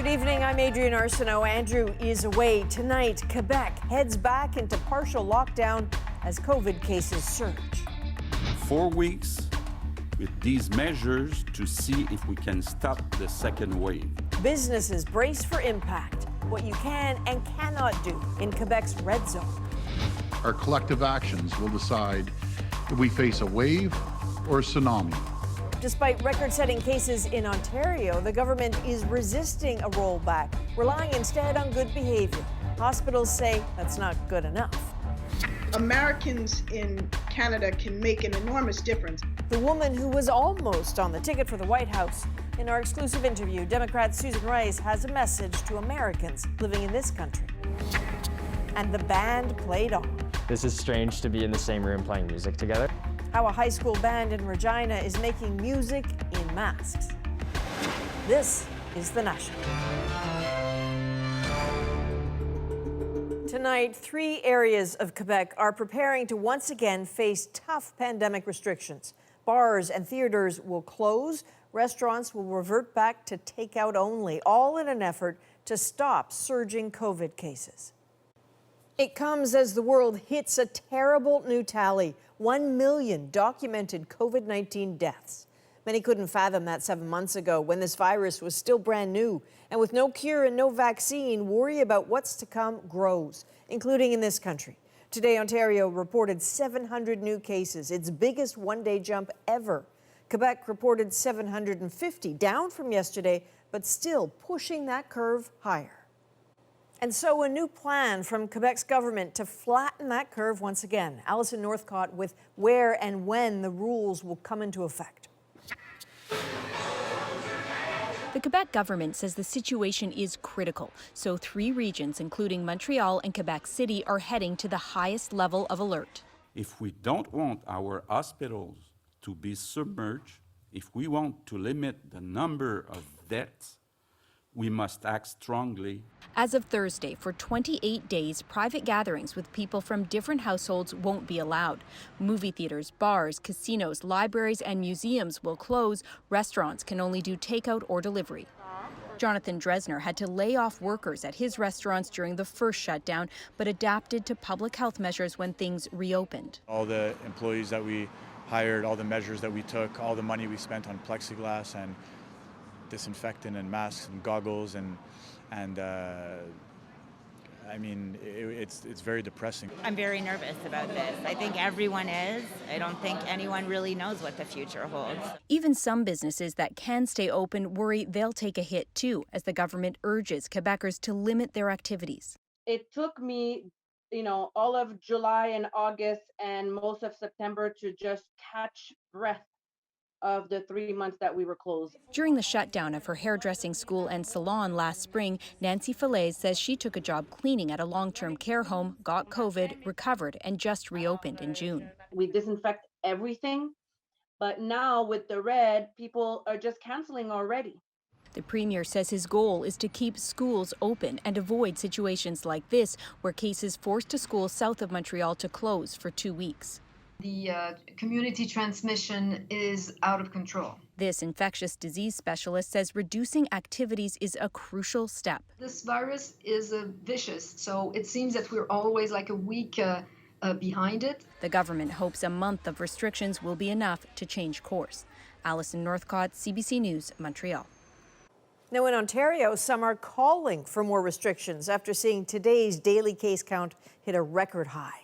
Good evening, I'm Adrienne Arsenault. Andrew is away tonight. Quebec heads back into partial lockdown as COVID cases surge. 4 weeks with these measures to see if we can stop the second wave. Businesses brace for impact, what you can and cannot do in Quebec's red zone. Our collective actions will decide if we face a wave or a tsunami. Despite record-setting cases in Ontario, the government is resisting a rollback, relying instead on good behavior. Hospitals say that's not good enough. Americans in Canada can make an enormous difference. The woman who was almost on the ticket for the White House. In our exclusive interview, Democrat Susan Rice has a message to Americans living in this country. And the band played on. This is strange to be in the same room playing music together. How a high school band in Regina is making music in masks. This is The National. Tonight, 3 areas of Quebec are preparing to once again face tough pandemic restrictions. Bars and theaters will close. Restaurants will revert back to takeout only, all in an effort to stop surging COVID cases. It comes as the world hits a terrible new tally: 1 million documented COVID-19 deaths. Many couldn't fathom that 7 months ago when this virus was still brand new. And with no cure and no vaccine, worry about what's to come grows, including in this country. Today, Ontario reported 700 new cases, its biggest one-day jump ever. Quebec reported 750, down from yesterday, but still pushing that curve higher. And so a new plan from Quebec's government to flatten that curve once again. Alison Northcott with where and when the rules will come into effect. The Quebec government says the situation is critical, so 3 regions, including Montreal and Quebec City, are heading to the highest level of alert. If we don't want our hospitals to be submerged, if we want to limit the number of deaths, we must act strongly. As of Thursday, for 28 days, private gatherings with people from different households won't be allowed. Movie theaters, bars, casinos, libraries, and museums will close. Restaurants can only do takeout or delivery. Jonathan Dresner had to lay off workers at his restaurants during the first shutdown, but adapted to public health measures when things reopened. All the employees that we hired, all the measures that we took, all the money we spent on plexiglass and disinfectant and masks and goggles and I mean, it's very depressing. I'm very nervous about this. I think everyone is. I don't think anyone really knows what the future holds. Even some businesses that can stay open worry they'll take a hit too, as the government urges Quebecers to limit their activities. It took me, all of July and August and most of September to just catch breath of the 3 months that we were closed. During the shutdown of her hairdressing school and salon last spring, Nancy Falaise says she took a job cleaning at a long-term care home, got COVID, recovered, and just reopened in June. We disinfect everything, but now with the red, people are just canceling already. The Premier says his goal is to keep schools open and avoid situations like this, where cases forced a school south of Montreal to close for 2 weeks. The community transmission is out of control. This infectious disease specialist says reducing activities is a crucial step. This virus is vicious, so it seems that we're always like a week behind it. The government hopes a month of restrictions will be enough to change course. Alison Northcott, CBC News, Montreal. Now in Ontario, some are calling for more restrictions after seeing today's daily case count hit a record high.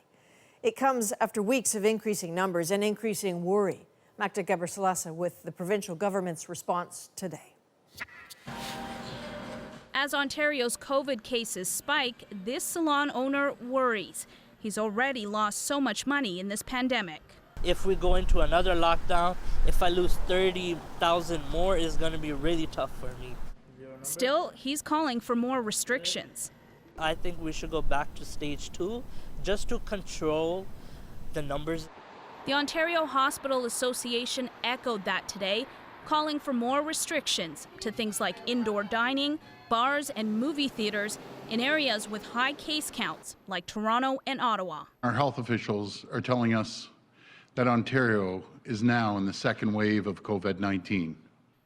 It comes after weeks of increasing numbers and increasing worry. Magda Gebrselassie with the provincial government's response today. As Ontario's COVID cases spike, this salon owner worries. He's already lost so much money in this pandemic. If we go into another lockdown, if I lose 30,000 more, it's going to be really tough for me. Still, he's calling for more restrictions. I think we should go back to stage 2 just to control the numbers. The Ontario Hospital Association echoed that today, calling for more restrictions to things like indoor dining, bars and movie theaters in areas with high case counts like Toronto and Ottawa. Our health officials are telling us that Ontario is now in the second wave of COVID-19.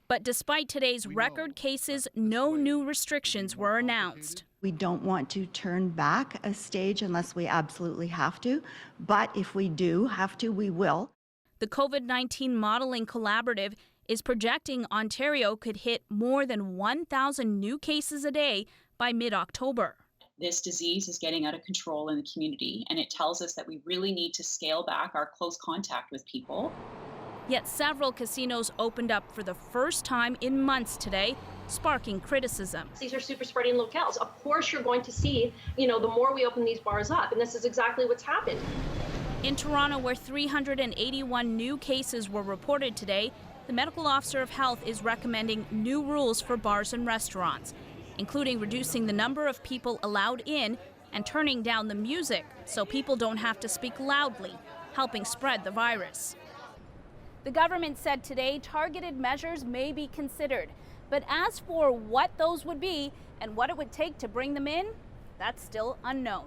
But despite today's record cases, no new restrictions were announced. We don't want to turn back a stage unless we absolutely have to, but if we do have to, we will. The COVID-19 Modeling Collaborative is projecting Ontario could hit more than 1,000 new cases a day by mid-October. This disease is getting out of control in the community, and it tells us that we really need to scale back our close contact with people. Yet several casinos opened up for the first time in months today, sparking criticism. These are super spreading locales. Of course you're going to see, the more we open these bars up, and this is exactly what's happened. In Toronto, where 381 new cases were reported today, the medical officer of health is recommending new rules for bars and restaurants, including reducing the number of people allowed in and turning down the music so people don't have to speak loudly, helping spread the virus. The government said today targeted measures may be considered, but as for what those would be and what it would take to bring them in, that's still unknown.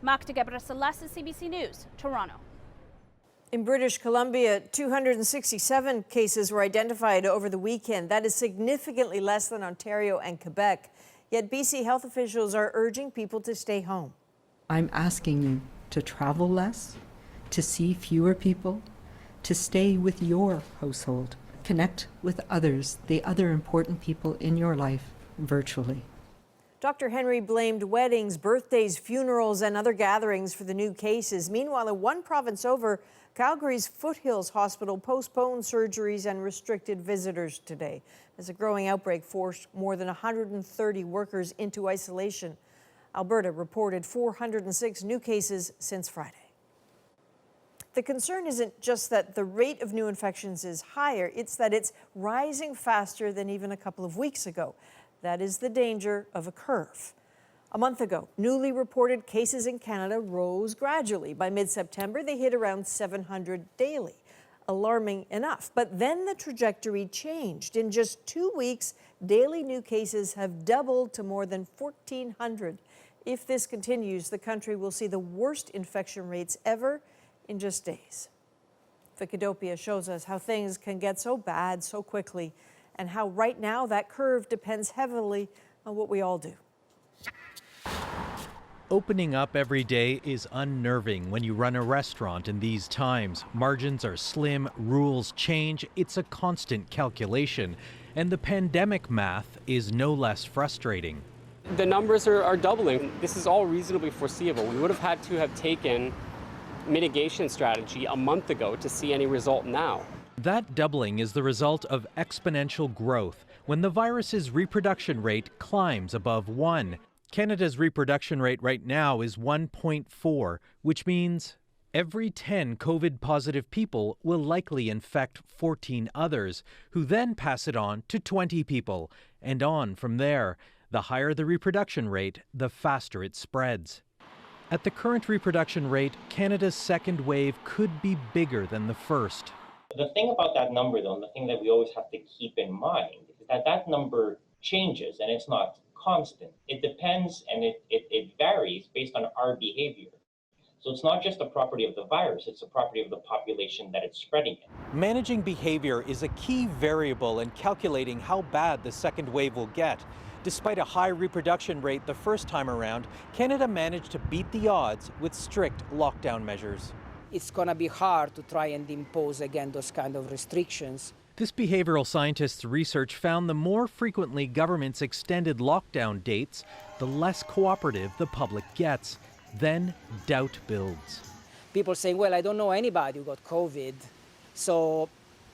Magda Gebrselassie, CBC News, Toronto. In British Columbia, 267 cases were identified over the weekend. That is significantly less than Ontario and Quebec. Yet BC health officials are urging people to stay home. I'm asking you to travel less, to see fewer people, to stay with your household, connect with others, the other important people in your life, virtually. Dr. Henry blamed weddings, birthdays, funerals, and other gatherings for the new cases. Meanwhile, in one province over, Calgary's Foothills Hospital postponed surgeries and restricted visitors today as a growing outbreak forced more than 130 workers into isolation. Alberta reported 406 new cases since Friday. The concern isn't just that the rate of new infections is higher, it's that it's rising faster than even a couple of weeks ago. That is the danger of a curve. A month ago, newly reported cases in Canada rose gradually. By mid-September, they hit around 700 daily. Alarming enough. But then the trajectory changed. In just 2 weeks, daily new cases have doubled to more than 1,400. If this continues, the country will see the worst infection rates ever in just days. Vicadopia shows us how things can get so bad so quickly and how right now that curve depends heavily on what we all do. Opening up every day is unnerving when you run a restaurant in these times. Margins are slim, rules change, it's a constant calculation, and the pandemic math is no less frustrating. The numbers are doubling. This is all reasonably foreseeable. We would have had to have taken mitigation strategy a month ago to see any result now. That doubling is the result of exponential growth when the virus's reproduction rate climbs above 1. Canada's reproduction rate right now is 1.4, which means every 10 COVID-positive people will likely infect 14 others, who then pass it on to 20 people, and on from there. The higher the reproduction rate, the faster it spreads. At the current reproduction rate, Canada's second wave could be bigger than the first. The thing about that number, though, and the thing that we always have to keep in mind, is that that number changes and it's not constant. It depends and it varies based on our behavior. So it's not just a property of the virus, it's a property of the population that it's spreading in. Managing behavior is a key variable in calculating how bad the second wave will get. Despite a high reproduction rate the first time around, Canada managed to beat the odds with strict lockdown measures. It's going to be hard to try and impose again those kind of restrictions. This behavioral scientist's research found the more frequently governments extended lockdown dates, the less cooperative the public gets. Then doubt builds. People saying, well, I don't know anybody who got COVID, so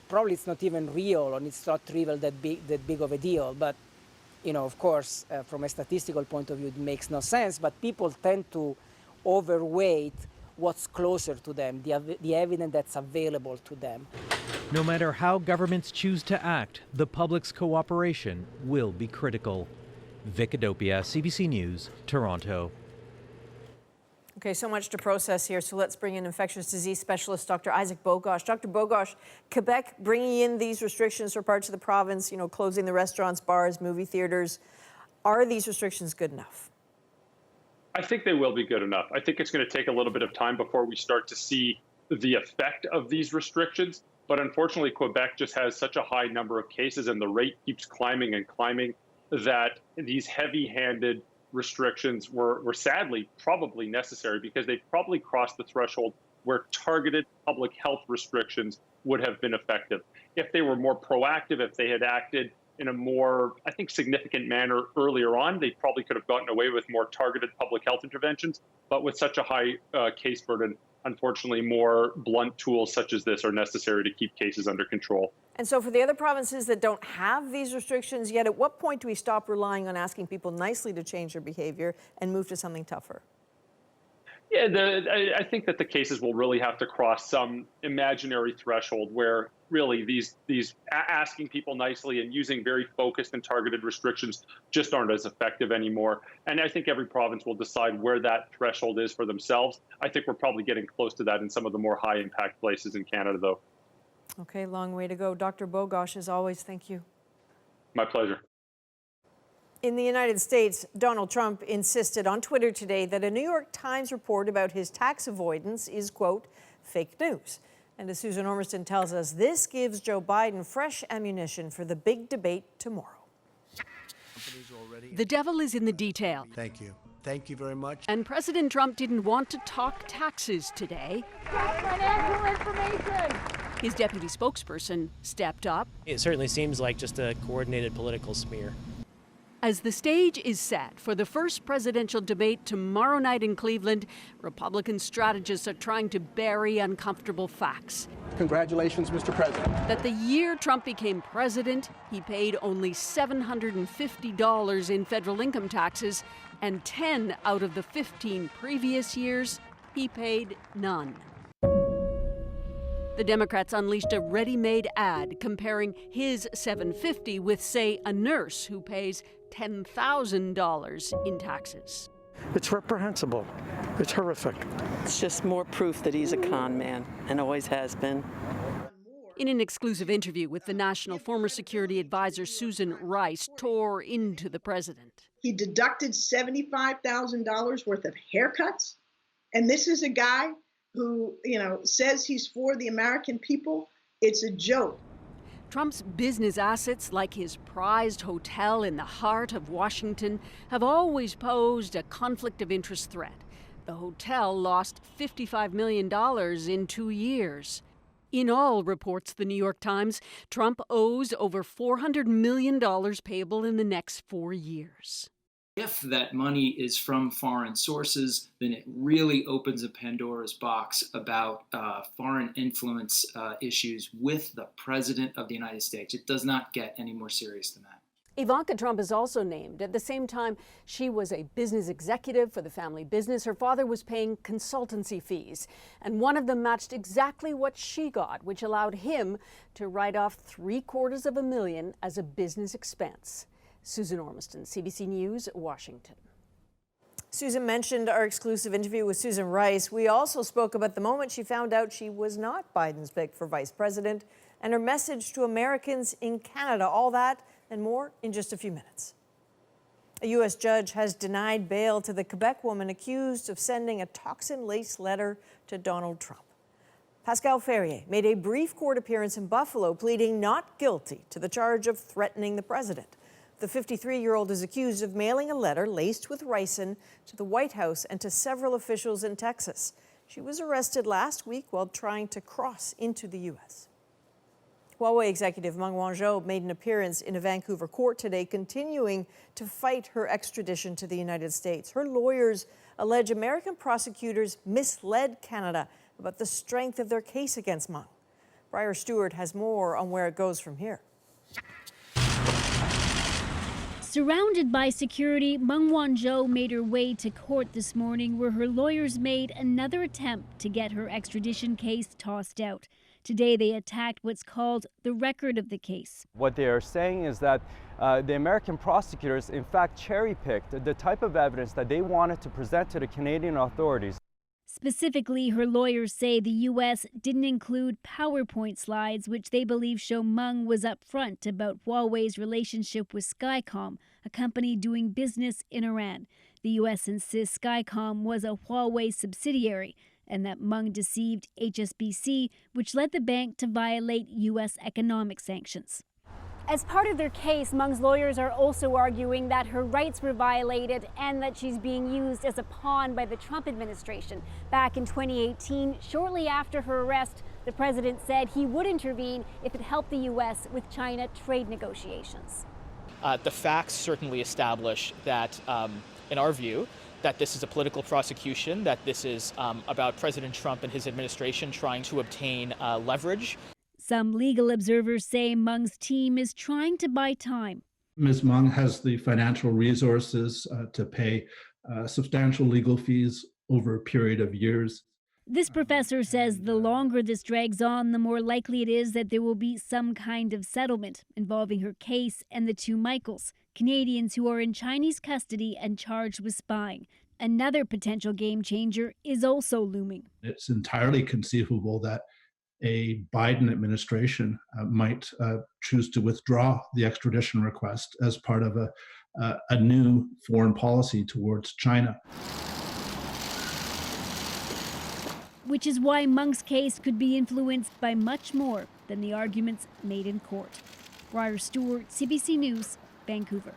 probably it's not even real, and it's not really that big of a deal. But of course, from a statistical point of view, it makes no sense, but people tend to overweight what's closer to them, the evidence that's available to them. No matter how governments choose to act, the public's cooperation will be critical. Vicadopia, CBC News, Toronto. Okay, so much to process here, so let's bring in infectious disease specialist Dr. Isaac Bogoch. Dr. Bogoch, Quebec bringing in these restrictions for parts of the province, closing the restaurants, bars, movie theaters. Are these restrictions good enough? I think they will be good enough. I think it's going to take a little bit of time before we start to see the effect of these restrictions, But unfortunately, Quebec just has such a high number of cases and the rate keeps climbing and climbing that these heavy-handed restrictions were sadly probably necessary because they probably crossed the threshold where targeted public health restrictions would have been effective. If they were more proactive, if they had acted in a more, I think, significant manner earlier on, they probably could have gotten away with more targeted public health interventions. But with such a high case burden, unfortunately, more blunt tools such as this are necessary to keep cases under control. And so for the other provinces that don't have these restrictions yet, at what point do we stop relying on asking people nicely to change their behavior and move to something tougher? Yeah, I think that the cases will really have to cross some imaginary threshold where really these asking people nicely and using very focused and targeted restrictions just aren't as effective anymore. And I think every province will decide where that threshold is for themselves. I think we're probably getting close to that in some of the more high impact places in Canada, though. Okay, long way to go. Dr. Bogoch, as always, thank you. My pleasure. In the United States, Donald Trump insisted on Twitter today that a New York Times report about his tax avoidance is, quote, fake news. And as Susan Ormiston tells us, this gives Joe Biden fresh ammunition for the big debate tomorrow. The devil is in the detail. Thank you. Thank you very much. And President Trump didn't want to talk taxes today. Financial information! His deputy spokesperson stepped up. It certainly seems like just a coordinated political smear. As the stage is set for the first presidential debate tomorrow night in Cleveland, Republican strategists are trying to bury uncomfortable facts. Congratulations, Mr. President. That the year Trump became president, he paid only $750 in federal income taxes, and 10 out of the 15 previous years, he paid none. The Democrats unleashed a ready-made ad comparing his $750 with, say, a nurse who pays $10,000 in taxes. It's reprehensible. It's horrific. It's just more proof that he's a con man and always has been. In an exclusive interview with the National former security advisor Susan Rice tore into the president. He deducted $75,000 worth of haircuts. And this is a guy who, says he's for the American people. It's a joke. Trump's business assets, like his prized hotel in the heart of Washington, have always posed a conflict of interest threat. The hotel lost $55 million in 2 years. In all, reports the New York Times, Trump owes over $400 million payable in the next 4 years. If that money is from foreign sources, then it really opens a Pandora's box about foreign influence issues with the President of the United States. It does not get any more serious than that. Ivanka Trump is also named. At the same time, she was a business executive for the family business. Her father was paying consultancy fees, and one of them matched exactly what she got, which allowed him to write off $750,000 as a business expense. Susan Ormiston, CBC News, Washington. Susan mentioned our exclusive interview with Susan Rice. We also spoke about the moment she found out she was not Biden's pick for vice president and her message to Americans in Canada. All that and more in just a few minutes. A U.S. judge has denied bail to the Quebec woman accused of sending a toxin-laced letter to Donald Trump. Pascal Ferrier made a brief court appearance in Buffalo, pleading not guilty to the charge of threatening the president. The 53-year-old is accused of mailing a letter laced with ricin to the White House and to several officials in Texas. She was arrested last week while trying to cross into the U.S. Huawei executive Meng Wanzhou made an appearance in a Vancouver court today, continuing to fight her extradition to the United States. Her lawyers allege American prosecutors misled Canada about the strength of their case against Meng. Briar Stewart has more on where it goes from here. Surrounded by security, Meng Wanzhou made her way to court this morning, where her lawyers made another attempt to get her extradition case tossed out. Today, they attacked what's called the record of the case. What they are saying is that the American prosecutors, in fact, cherry-picked the type of evidence that they wanted to present to the Canadian authorities. Specifically, her lawyers say the U.S. didn't include PowerPoint slides, which they believe show Meng was upfront about Huawei's relationship with Skycom, a company doing business in Iran. The U.S. insists Skycom was a Huawei subsidiary, and that Meng deceived HSBC, which led the bank to violate U.S. economic sanctions. As part of their case, Meng's lawyers are also arguing that her rights were violated and that she's being used as a pawn by the Trump administration. Back in 2018, shortly after her arrest, the president said he would intervene if it helped the U.S. with China trade negotiations. The facts certainly establish that, in our view, that this is a political prosecution, that this is about President Trump and his administration trying to obtain leverage. Some legal observers say Meng's team is trying to buy time. Ms. Meng has the financial resources to pay substantial legal fees over a period of years. This professor says the longer this drags on, the more likely it is that there will be some kind of settlement involving her case and the two Michaels, Canadians who are in Chinese custody and charged with spying. Another potential game changer is also looming. It's entirely conceivable that a Biden administration might choose to withdraw the extradition request as part of a new foreign policy towards China. Which is why Meng's case could be influenced by much more than the arguments made in court. Briar Stewart, CBC News, Vancouver.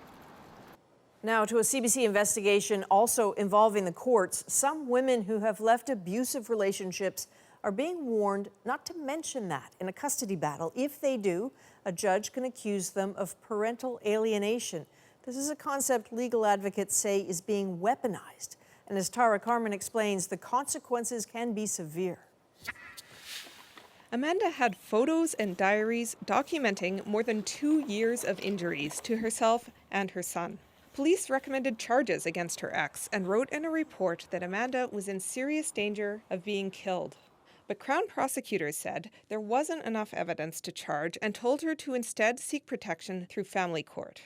Now to a CBC investigation also involving the courts. Some women who have left abusive relationships are being warned not to mention that in a custody battle. If they do, a judge can accuse them of parental alienation. This is a concept legal advocates say is being weaponized. And as Tara Carmen explains, the consequences can be severe. Amanda had photos and diaries documenting more than 2 years of injuries to herself and her son. Police recommended charges against her ex and wrote in a report that Amanda was in serious danger of being killed. But Crown prosecutors said there wasn't enough evidence to charge and told her to instead seek protection through family court.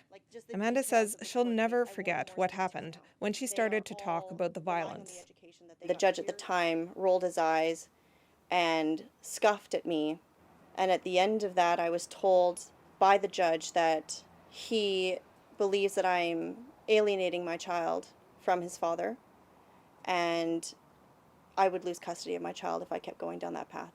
Amanda says she'll never forget what happened when she started to talk about the violence. The judge at the time rolled his eyes and scoffed at me. And at the end of that, I was told by the judge that he believes that I'm alienating my child from his father, and I would lose custody of my child if I kept going down that path.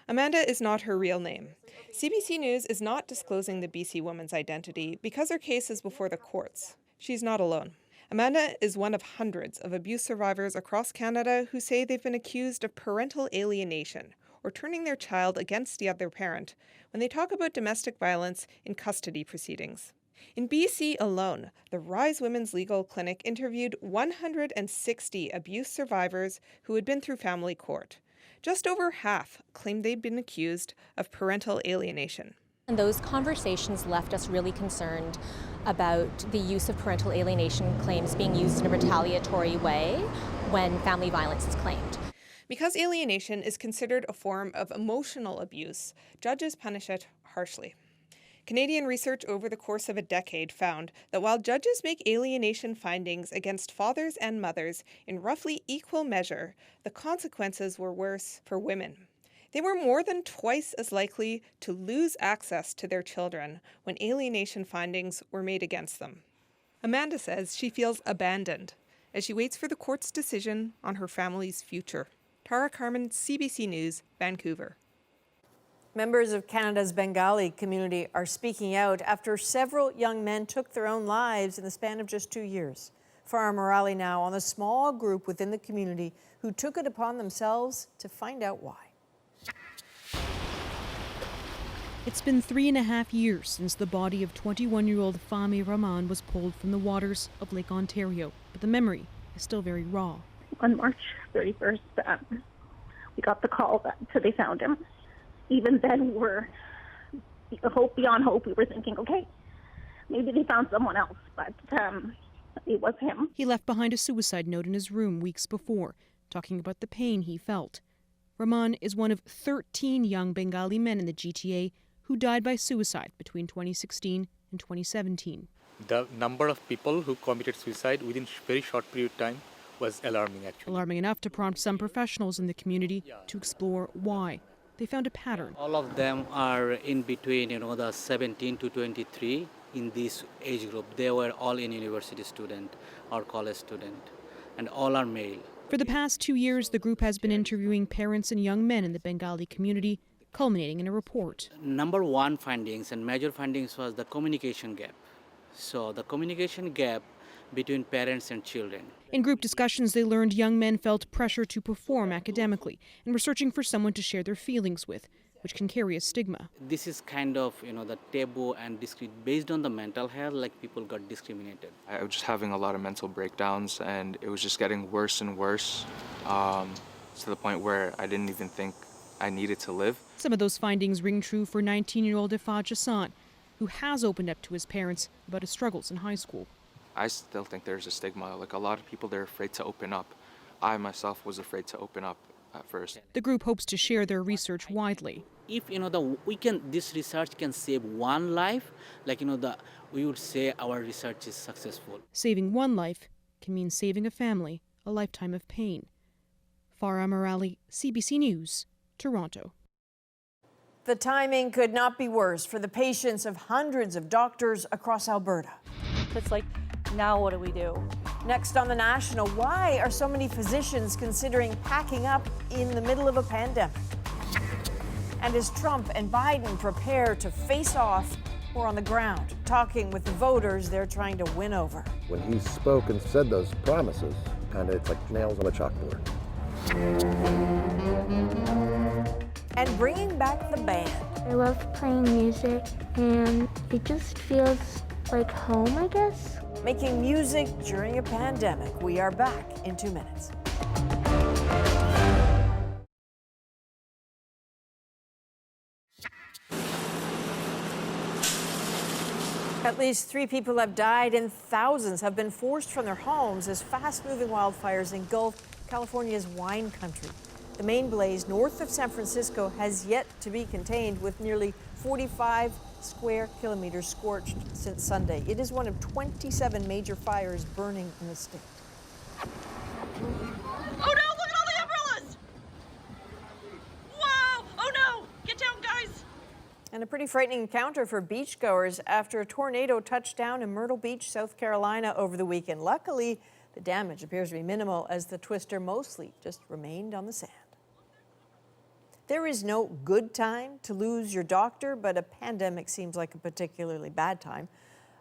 Amanda is not her real name. CBC News is not disclosing the BC woman's identity because her case is before the courts. She's not alone. Amanda is one of hundreds of abuse survivors across Canada who say they've been accused of parental alienation, or turning their child against the other parent, when they talk about domestic violence in custody proceedings. In BC alone, the Rise Women's Legal Clinic interviewed 160 abuse survivors who had been through family court. Just over half claimed they'd been accused of parental alienation. And those conversations left us really concerned about the use of parental alienation claims being used in a retaliatory way when family violence is claimed. Because alienation is considered a form of emotional abuse, judges punish it harshly. Canadian research over the course of a decade found that while judges make alienation findings against fathers and mothers in roughly equal measure, the consequences were worse for women. They were more than twice as likely to lose access to their children when alienation findings were made against them. Amanda says she feels abandoned as she waits for the court's decision on her family's future. Tara Carmen, CBC News, Vancouver. Members of Canada's Bengali community are speaking out after several young men took their own lives in the span of just 2 years. Farah Morali now on a small group within the community who took it upon themselves to find out why. It's been 3.5 years since the body of 21-year-old Fahmi Rahman was pulled from the waters of Lake Ontario, but the memory is still very raw. On March 31st, we got the call that they found him. Even then, we were beyond hope. We were thinking, okay, maybe they found someone else, but it was him. He left behind a suicide note in his room weeks before, talking about the pain he felt. Rahman is one of 13 young Bengali men in the GTA who died by suicide between 2016 and 2017. The number of people who committed suicide within a very short period of time was alarming, actually. Alarming enough to prompt some professionals in the community to explore why. They found a pattern. All of them are in between, the 17 to 23 in this age group. They were all in university student or college student, and all are male. For the past 2 years, the group has been interviewing parents and young men in the Bengali community, culminating in a report. Number one findings and major findings was the communication gap. So the communication gap between parents and children. In group discussions, they learned young men felt pressure to perform academically and were searching for someone to share their feelings with, which can carry a stigma. This is kind of, the taboo and based on the mental health, like people got discriminated. I was just having a lot of mental breakdowns, and it was just getting worse and worse to the point where I didn't even think I needed to live. Some of those findings ring true for 19-year-old Ifaj Hassan, who has opened up to his parents about his struggles in high school. I still think there's a stigma. Like a lot of people, they're afraid to open up. I myself was afraid to open up at first. The group hopes to share their research widely. If this research can save one life, we would say our research is successful. Saving one life can mean saving a family a lifetime of pain. Farah Morali, CBC News, Toronto. The timing could not be worse for the patients of hundreds of doctors across Alberta. It's like, now what do we do? Next on The National, why are so many physicians considering packing up in the middle of a pandemic? And as Trump and Biden prepare to face off, we're on the ground, talking with the voters they're trying to win over. When he spoke and said those promises, it's like nails on a chalkboard. And bringing back the band. I love playing music, and it just feels like home, I guess. Making music during a pandemic. We are back in 2 minutes. At least 3 people have died and thousands have been forced from their homes as fast-moving wildfires engulf California's wine country. The main blaze north of San Francisco has yet to be contained, with nearly 45 square kilometers scorched since Sunday. It is one of 27 major fires burning in the state. Oh no, look at all the umbrellas! Wow! Oh no! Get down, guys! And a pretty frightening encounter for beachgoers after a tornado touched down in Myrtle Beach, South Carolina over the weekend. Luckily, the damage appears to be minimal as the twister mostly just remained on the sand. There is no good time to lose your doctor, but a pandemic seems like a particularly bad time.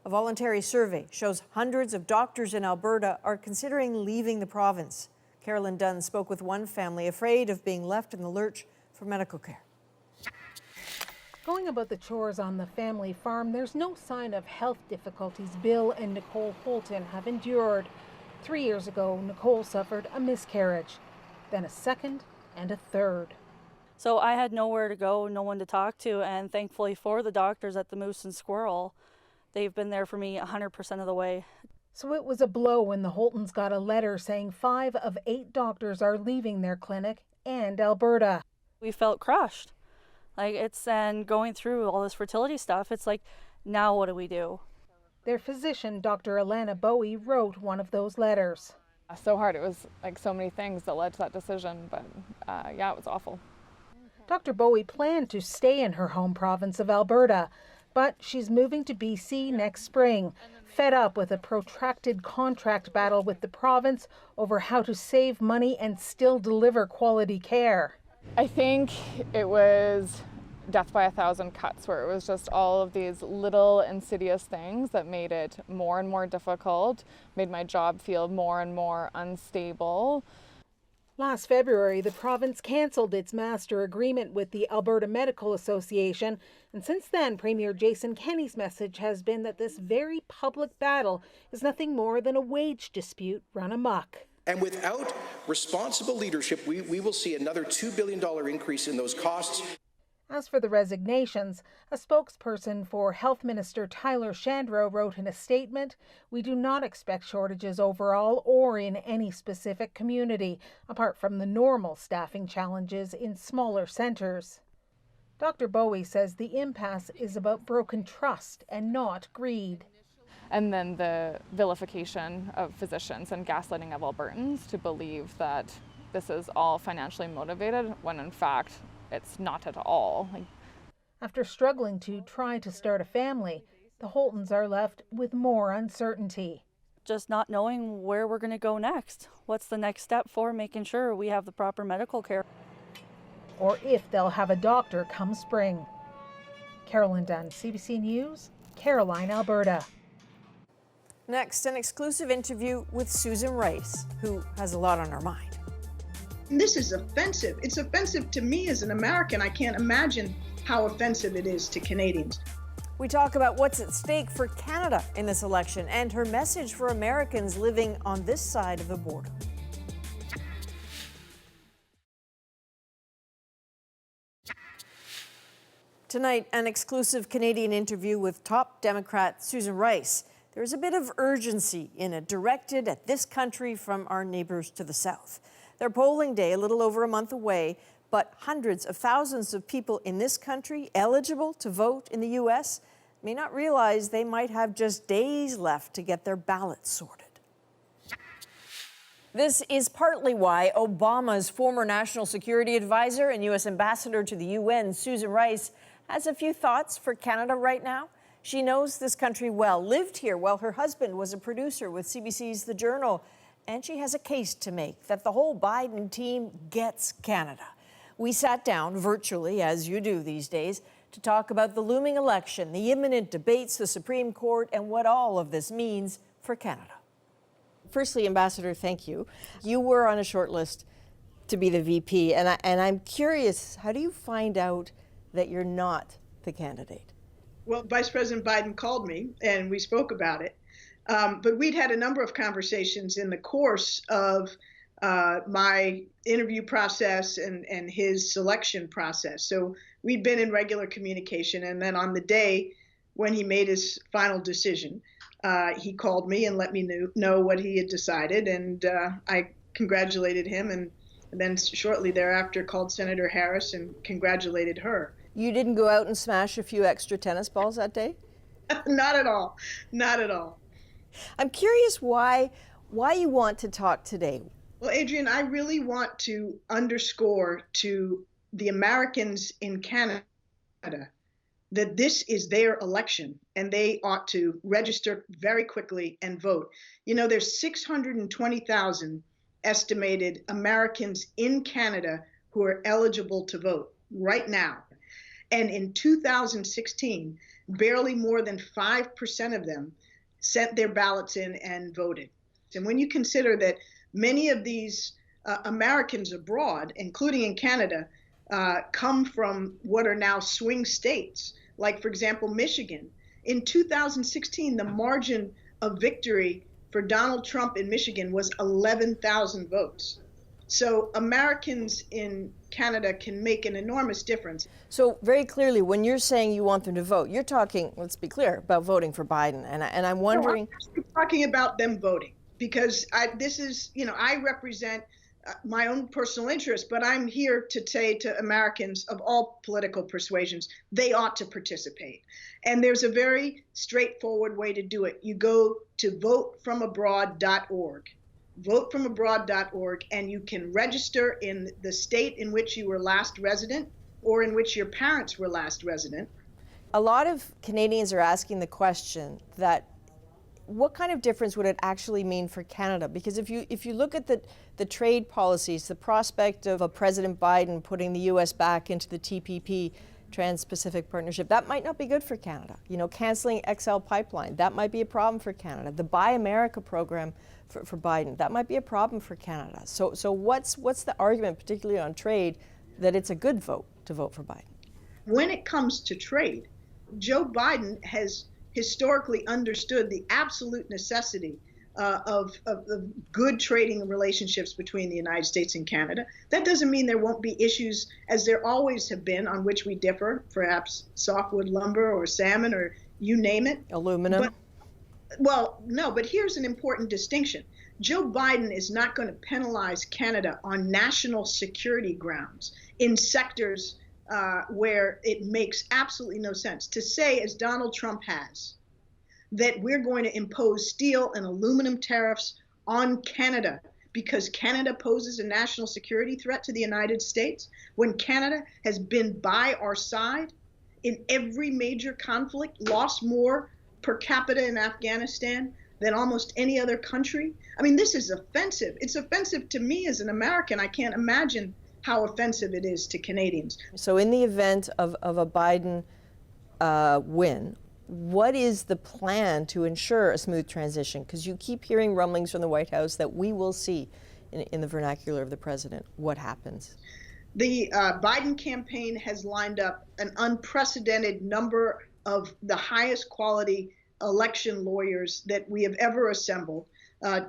A voluntary survey shows hundreds of doctors in Alberta are considering leaving the province. Carolyn Dunn spoke with one family afraid of being left in the lurch for medical care. Going about the chores on the family farm, there's no sign of health difficulties Bill and Nicole Holton have endured. 3 years ago, Nicole suffered a miscarriage, then a second and a third. So I had nowhere to go, no one to talk to, and thankfully for the doctors at the Moose and Squirrel, they've been there for me 100% of the way. So it was a blow when the Holtons got a letter saying 5 of 8 doctors are leaving their clinic and Alberta. We felt crushed. And going through all this fertility stuff, it's like, now what do we do? Their physician, Dr. Alana Bowie, wrote one of those letters. So hard. It was so many things that led to that decision, but it was awful. Dr. Bowie planned to stay in her home province of Alberta, but she's moving to BC next spring, fed up with a protracted contract battle with the province over how to save money and still deliver quality care. I think it was death by 1,000 cuts, where it was just all of these little insidious things that made it more and more difficult, made my job feel more and more unstable. Last February, the province cancelled its master agreement with the Alberta Medical Association, and since then, Premier Jason Kenney's message has been that this very public battle is nothing more than a wage dispute run amok. And without responsible leadership, we will see another $2 billion increase in those costs. As for the resignations, a spokesperson for Health Minister Tyler Shandro wrote in a statement, "We do not expect shortages overall or in any specific community, apart from the normal staffing challenges in smaller centres." Dr. Bowie says the impasse is about broken trust and not greed. And then the vilification of physicians and gaslighting of Albertans to believe that this is all financially motivated, when in fact it's not at all. After struggling to try to start a family, the Holtons are left with more uncertainty. just not knowing where we're going to go next. What's the next step for making sure we have the proper medical care? Or if they'll have a doctor come spring. Carolyn Dunn, CBC News, Caroline, Alberta. Next, an exclusive interview with Susan Rice, who has a lot on her mind. This is offensive. It's offensive to me as an American. I can't imagine how offensive it is to Canadians. We talk about what's at stake for Canada in this election and her message for Americans living on this side of the border. Tonight, an exclusive Canadian interview with top Democrat Susan Rice. There's a bit of urgency in it, directed at this country from our neighbors to the south. Their polling day a little over a month away, but hundreds of thousands of people in this country eligible to vote in the U.S. may not realize they might have just days left to get their ballots sorted. This is partly why Obama's former national security advisor and U.S. ambassador to the UN, Susan Rice, has a few thoughts for Canada right now. She knows this country well, lived here while her husband was a producer with CBC's The Journal, and she has a case to make that the whole Biden team gets Canada. We sat down virtually, as you do these days, to talk about the looming election, the imminent debates, the Supreme Court, and what all of this means for Canada. Firstly, Ambassador, thank you. You were on a short list to be the VP, and I'm curious, how do you find out that you're not the candidate? Well, Vice President Biden called me and we spoke about it. But we'd had a number of conversations in the course of my interview process and his selection process. So we'd been in regular communication. And then on the day when he made his final decision, he called me and let me know what he had decided. And I congratulated him, and then shortly thereafter called Senator Harris and congratulated her. You didn't go out and smash a few extra tennis balls that day? Not at all. Not at all. I'm curious why you want to talk today. Well, Adrienne, I really want to underscore to the Americans in Canada that this is their election and they ought to register very quickly and vote. You know, there's 620,000 estimated Americans in Canada who are eligible to vote right now. And in 2016, barely more than 5% of them sent their ballots in and voted. And when you consider that many of these Americans abroad, including in Canada, come from what are now swing states, like, for example, Michigan. In 2016, the margin of victory for Donald Trump in Michigan was 11,000 votes. So Americans in Canada can make an enormous difference. So very clearly, when you're saying you want them to vote, you're talking, let's be clear, about voting for Biden. And I'm wondering... No, I'm talking about them voting, because I represent my own personal interest, but I'm here to say to Americans of all political persuasions, they ought to participate. And there's a very straightforward way to do it. You go to votefromabroad.org. Votefromabroad.org, and you can register in the state in which you were last resident or in which your parents were last resident. A lot of Canadians are asking the question that what kind of difference would it actually mean for Canada? Because if you look at the trade policies, the prospect of President Biden putting the U.S. back into the TPP, Trans-Pacific Partnership, that might not be good for Canada. You know, canceling XL Pipeline, that might be a problem for Canada. The Buy America program for Biden, that might be a problem for Canada. So what's the argument, particularly on trade, that it's a good vote to vote for Biden? When it comes to trade, Joe Biden has historically understood the absolute necessity of good trading relationships between the United States and Canada. That doesn't mean there won't be issues, as there always have been, on which we differ, perhaps softwood lumber or salmon or you name it. Aluminum. But here's an important distinction. Joe Biden is not going to penalize Canada on national security grounds in sectors where it makes absolutely no sense. To say, as Donald Trump has, that we're going to impose steel and aluminum tariffs on Canada because Canada poses a national security threat to the United States, when Canada has been by our side in every major conflict, lost more per capita in Afghanistan than almost any other country. I mean, this is offensive. It's offensive to me as an American. I can't imagine how offensive it is to Canadians. So in the event of a Biden win, what is the plan to ensure a smooth transition? Because you keep hearing rumblings from the White House that we will see, in the vernacular of the president, what happens. The Biden campaign has lined up an unprecedented number of the highest quality election lawyers that we have ever assembled.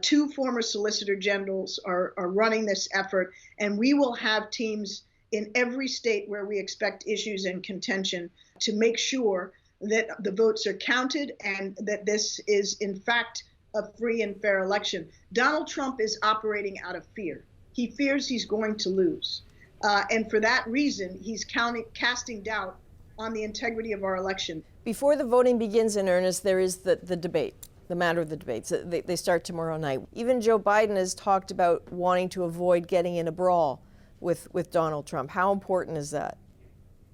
2 former Solicitor Generals are running this effort, and we will have teams in every state where we expect issues and contention to make sure that the votes are counted and that this is, in fact, a free and fair election. Donald Trump is operating out of fear. He fears he's going to lose. And for that reason, he's casting doubt on the integrity of our election. Before the voting begins in earnest, there is the debate, the matter of the debates. They start tomorrow night. Even Joe Biden has talked about wanting to avoid getting in a brawl with Donald Trump. How important is that?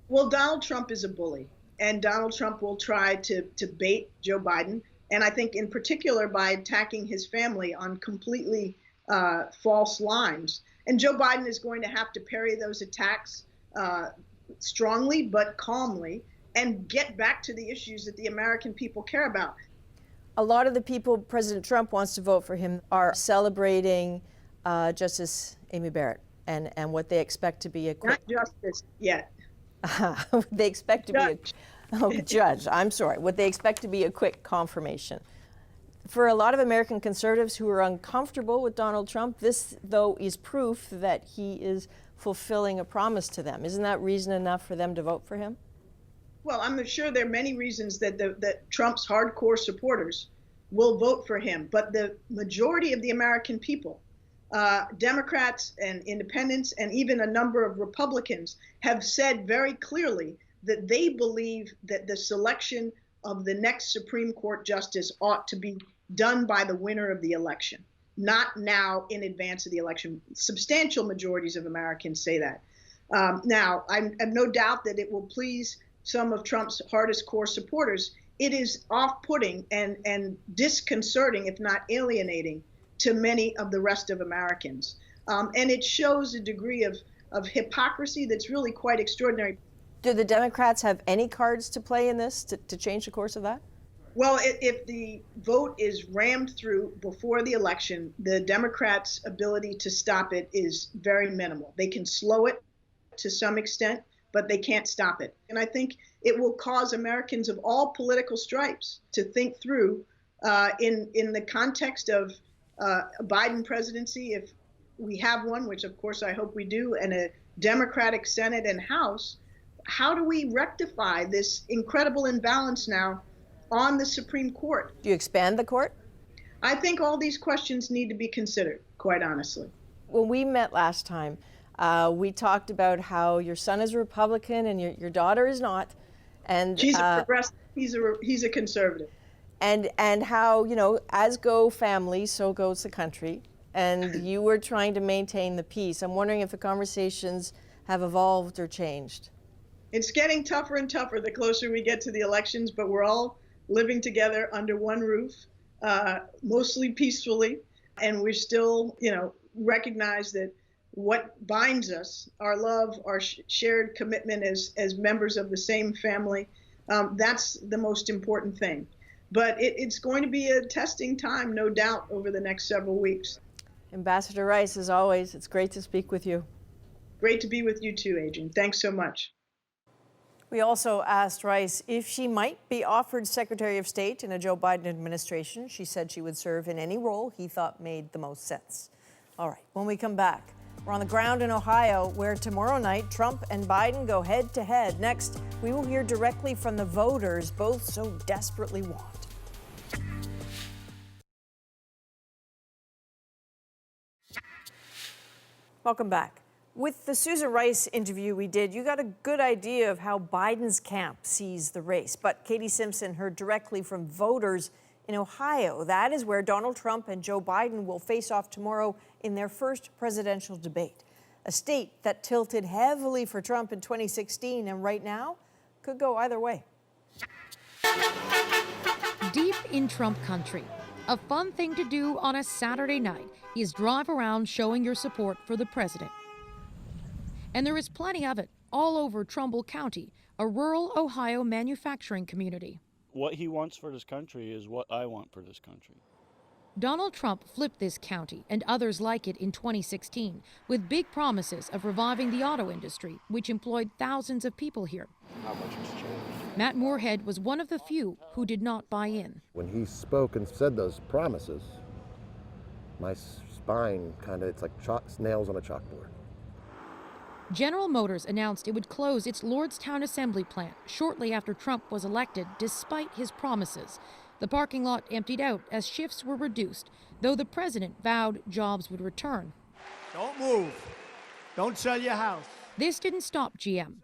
Well, Donald Trump is a bully, and Donald Trump will try to bait Joe Biden. And I think in particular by attacking his family on completely false lines. And Joe Biden is going to have to parry those attacks strongly but calmly and get back to the issues that the American people care about. A lot of the people President Trump wants to vote for him are celebrating Justice Amy Barrett and what they expect to be a quick... Not justice yet. They expect to Judge. Judge, I'm sorry. What they expect to be a quick confirmation. For a lot of American conservatives who are uncomfortable with Donald Trump, this, though, is proof that he is fulfilling a promise to them. Isn't that reason enough for them to vote for him? Well, I'm sure there are many reasons that Trump's hardcore supporters will vote for him. But the majority of the American people, Democrats and independents, and even a number of Republicans, have said very clearly that they believe that the selection of the next Supreme Court justice ought to be done by the winner of the election, not now in advance of the election. Substantial majorities of Americans say that. Now, I have no doubt that it will please some of Trump's hardest core supporters. It is off-putting and disconcerting, if not alienating, to many of the rest of Americans. And it shows a degree of hypocrisy that's really quite extraordinary. Do the Democrats have any cards to play in this to change the course of that? Well, if the vote is rammed through before the election, the Democrats' ability to stop it is very minimal. They can slow it to some extent, but they can't stop it. And I think it will cause Americans of all political stripes to think through, in the context of a Biden presidency, if we have one, which of course I hope we do, and a Democratic Senate and House, how do we rectify this incredible imbalance now on the Supreme Court? Do you expand the court? I think all these questions need to be considered, quite honestly. When we met last time, we talked about how your son is a Republican and your daughter is not. And she's a progressive, he's a conservative. And how, you know, as go families, so goes the country. And you were trying to maintain the peace. I'm wondering if the conversations have evolved or changed. It's getting tougher and tougher the closer we get to the elections, but we're all living together under one roof, mostly peacefully. And we're still, you know, recognize that what binds us, our love, our shared commitment as members of the same family, that's the most important thing. But it's going to be a testing time, no doubt, over the next several weeks. Ambassador Rice, as always, it's great to speak with you. Great to be with you too, Adrian. Thanks so much. We also asked Rice if she might be offered Secretary of State in a Joe Biden administration. She said she would serve in any role he thought made the most sense. All right, when we come back, we're on the ground in Ohio, where tomorrow night Trump and Biden go head-to-head. Next, we will hear directly from the voters both so desperately want. Welcome back. With the Susan Rice interview we did, you got a good idea of how Biden's camp sees the race. But Katie Simpson heard directly from voters in Ohio. That is where Donald Trump and Joe Biden will face off tomorrow in their first presidential debate. A state that tilted heavily for Trump in 2016 and right now could go either way. Deep in Trump country, A fun thing to do on a Saturday night is drive around showing your support for the president. And there is plenty of it all over Trumbull County, a rural Ohio manufacturing community. What he wants for this country is what I want for this country. Donald Trump flipped this county and others like it in 2016 with big promises of reviving the auto industry, which employed thousands of people here. How much has changed? Matt Moorhead was one of the few who did not buy in. When he spoke and said those promises, my spine it's like nails on a chalkboard. General Motors announced it would close its Lordstown assembly plant shortly after Trump was elected, despite his promises. The parking lot emptied out as shifts were reduced, though the president vowed jobs would return. Don't move. Don't sell your house. This didn't stop GM.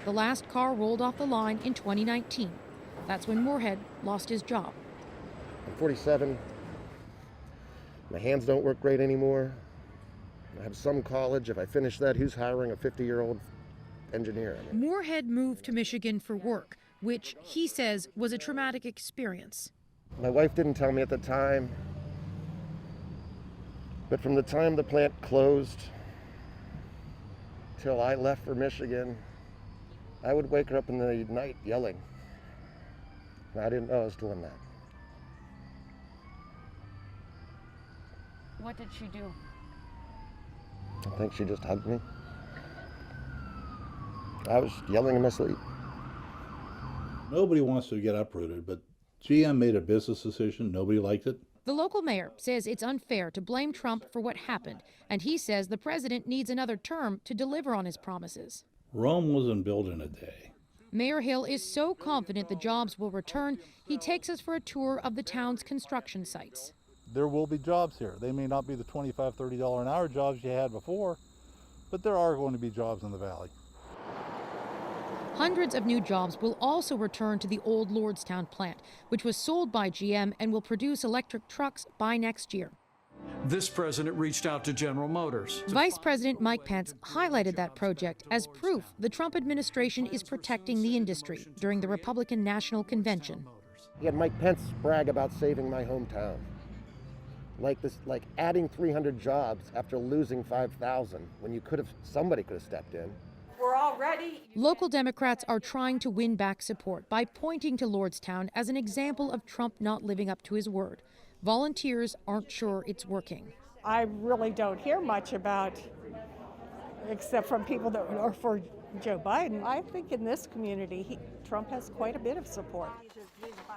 The last car rolled off the line in 2019. That's when Moorhead lost his job. I'm 47. My hands don't work great anymore. I have some college. If I finish that, who's hiring a 50-year-old engineer? Moorhead moved to Michigan for work, which he says was a traumatic experience. My wife didn't tell me at the time, but from the time the plant closed till I left for Michigan, I would wake her up in the night yelling. And I didn't know I was doing that. What did she do? I think she just hugged me. I was yelling in my sleep. Nobody wants to get uprooted, but GM made a business decision. Nobody liked it. The local mayor says it's unfair to blame Trump for what happened, and he says the president needs another term to deliver on his promises. Rome wasn't built in a day. Mayor Hill is so confident the jobs will return, he takes us for a tour of the town's construction sites. There will be jobs here. They may not be the $25, $30 an hour jobs you had before, but there are going to be jobs in the valley. Hundreds of new jobs will also return to the old Lordstown plant, which was sold by GM and will produce electric trucks by next year. This president reached out to General Motors. Vice President Mike Pence highlighted that project as proof the Trump administration is protecting the industry during the Republican National Convention. He had Mike Pence brag about saving my hometown. Like adding 300 jobs after losing 5,000 when somebody could have stepped in. We're all ready. Local Democrats are trying to win back support by pointing to Lordstown as an example of Trump not living up to his word. Volunteers aren't sure it's working. I really don't hear much about, except from people that are for Joe Biden. I think in this community, Trump has quite a bit of support.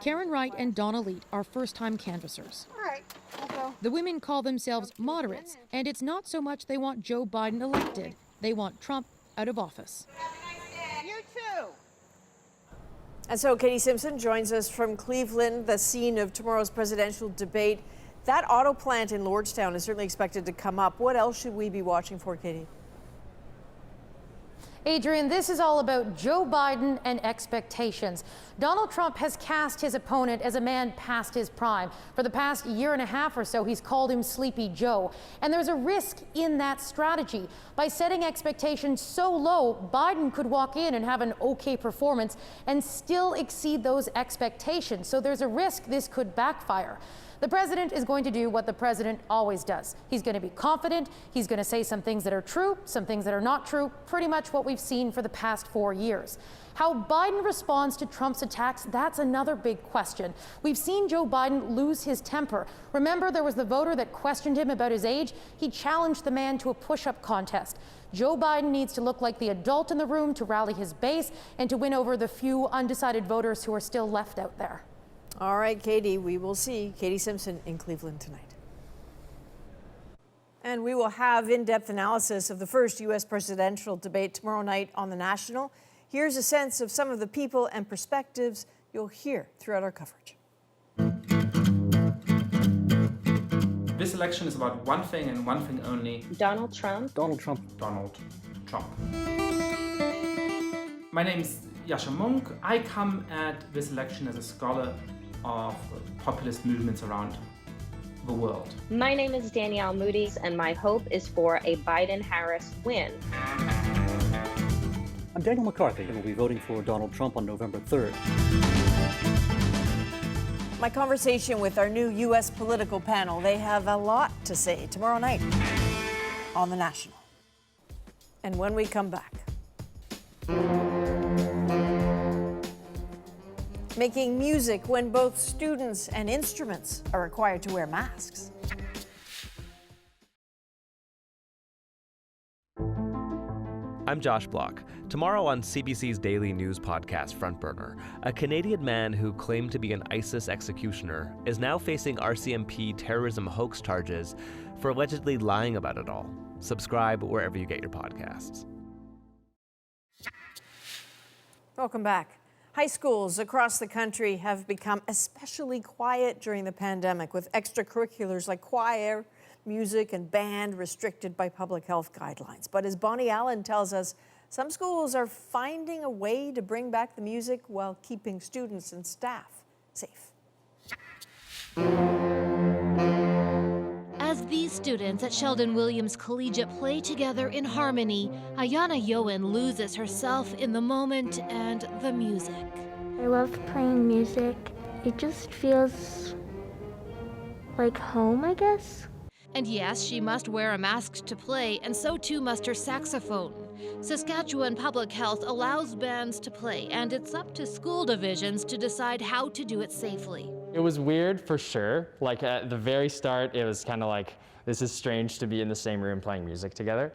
Karen Wright and Donna Leet are first-time canvassers. All right, we'll go. The women call themselves moderates, and it's not so much they want Joe Biden elected. They want Trump out of office. You too. And so Katie Simpson joins us from Cleveland, the scene of tomorrow's presidential debate. That auto plant in Lordstown is certainly expected to come up. What else should we be watching for, Katie? Adrian, this is all about Joe Biden and expectations. Donald Trump has cast his opponent as a man past his prime. For the past year and a half or so, he's called him Sleepy Joe. And there's a risk in that strategy. By setting expectations so low, Biden could walk in and have an okay performance and still exceed those expectations. So there's a risk this could backfire. The president is going to do what the president always does. He's going to be confident. He's going to say some things that are true, some things that are not true, pretty much what we've seen for the past 4 years. How Biden responds to Trump's attacks, that's another big question. We've seen Joe Biden lose his temper. Remember, there was the voter that questioned him about his age. He challenged the man to a push-up contest. Joe Biden needs to look like the adult in the room to rally his base and to win over the few undecided voters who are still left out there. All right, Katie, we will see Katie Simpson in Cleveland tonight. And we will have in-depth analysis of the first U.S. presidential debate tomorrow night on The National. Here's a sense of some of the people and perspectives you'll hear throughout our coverage. This election is about one thing and one thing only. Donald Trump. Donald Trump. Donald Trump. My name is Jascha Munk. I come at this election as a scholar of populist movements around the world. My name is Danielle Moody, and my hope is for a Biden-Harris win. I'm Daniel McCarthy, and will be voting for Donald Trump on November 3rd. My conversation with our new U.S. political panel. They have a lot to say tomorrow night on The National. And when we come back, making music when both students and instruments are required to wear masks. I'm Josh Block. Tomorrow on CBC's daily news podcast Front Burner, a Canadian man who claimed to be an ISIS executioner is now facing RCMP terrorism hoax charges for allegedly lying about it all. Subscribe wherever you get your podcasts. Welcome back. High schools across the country have become especially quiet during the pandemic, with extracurriculars like choir, music, and band restricted by public health guidelines. But as Bonnie Allen tells us, some schools are finding a way to bring back the music while keeping students and staff safe. As these students at Sheldon Williams Collegiate play together in harmony, Ayana Yoen loses herself in the moment and the music. I love playing music. It just feels like home, I guess. And yes, she must wear a mask to play, and so too must her saxophone. Saskatchewan Public Health allows bands to play, and it's up to school divisions to decide how to do it safely. It was weird for sure. Like at the very start, it was kind of like, this is strange to be in the same room playing music together.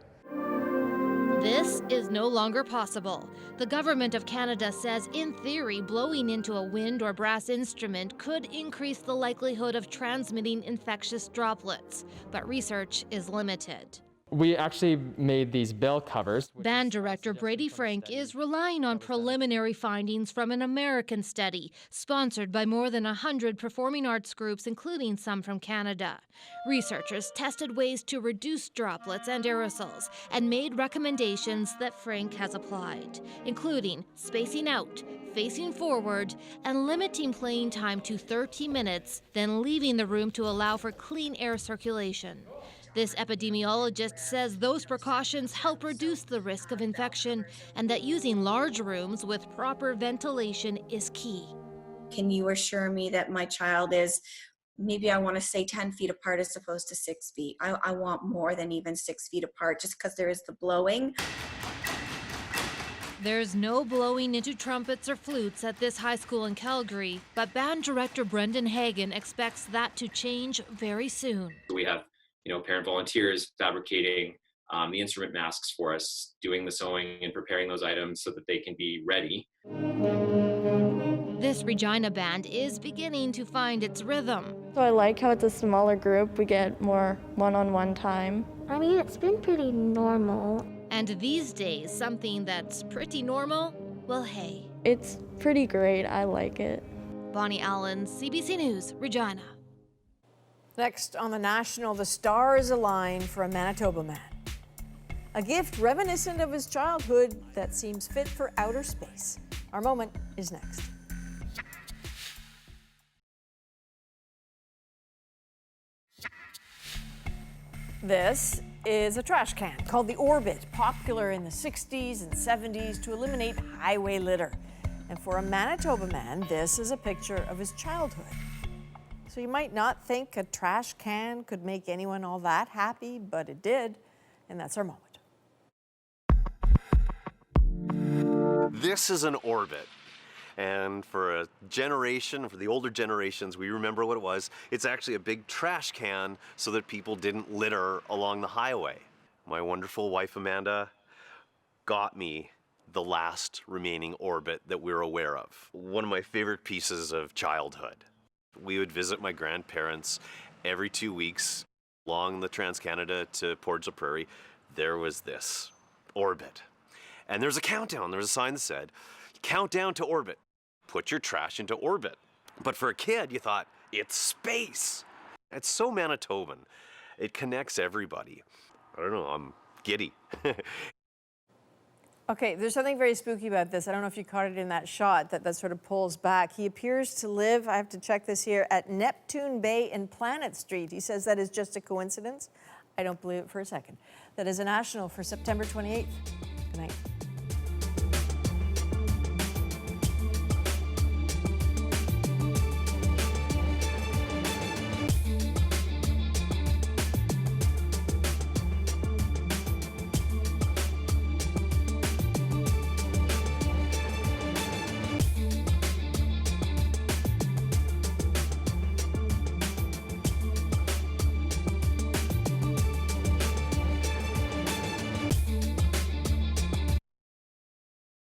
This is no longer possible. The Government of Canada says, in theory, blowing into a wind or brass instrument could increase the likelihood of transmitting infectious droplets, but research is limited. We actually made these bell covers. Band director Brady Frank is relying on preliminary findings from an American study sponsored by more than 100 performing arts groups, including some from Canada. Researchers tested ways to reduce droplets and aerosols and made recommendations that Frank has applied, including spacing out, facing forward, and limiting playing time to 30 minutes, then leaving the room to allow for clean air circulation. This epidemiologist says those precautions help reduce the risk of infection and that using large rooms with proper ventilation is key. Can you assure me that my child is, maybe I want to say 10 feet apart as opposed to 6 feet. I want more than even 6 feet apart just because there is the blowing. There's no blowing into trumpets or flutes at this high school in Calgary, but band director Brendan Hagan expects that to change very soon. We have parent volunteers fabricating the instrument masks for us, doing the sewing and preparing those items so that they can be ready. This Regina band is beginning to find its rhythm. So I like how it's a smaller group. We get more one-on-one time. I mean, it's been pretty normal. And these days, something that's pretty normal, well, hey. It's pretty great. I like it. Bonnie Allen, CBC News, Regina. Next on The National, the stars align for a Manitoba man. A gift reminiscent of his childhood that seems fit for outer space. Our moment is next. This is a trash can called the Orbit, popular in the 60s and 70s to eliminate highway litter. And for a Manitoba man, this is a picture of his childhood. So you might not think a trash can could make anyone all that happy, but it did, and that's our moment. This is an Orbit, and for a generation, for the older generations, we remember what it was. It's actually a big trash can so that people didn't litter along the highway. My wonderful wife, Amanda, got me the last remaining Orbit that we're aware of. One of my favorite pieces of childhood. We would visit my grandparents every 2 weeks along the Trans-Canada to Portage la Prairie. There was this Orbit. And there's a countdown. There was a sign that said, countdown to orbit. Put your trash into orbit. But for a kid, you thought, it's space. It's so Manitoban. It connects everybody. I don't know, I'm giddy. Okay, there's something very spooky about this. I don't know if you caught it in that shot that sort of pulls back. He appears to live, I have to check this here, at Neptune Bay and Planet Street. He says that is just a coincidence. I don't believe it for a second. That is a national for September 28th. Good night.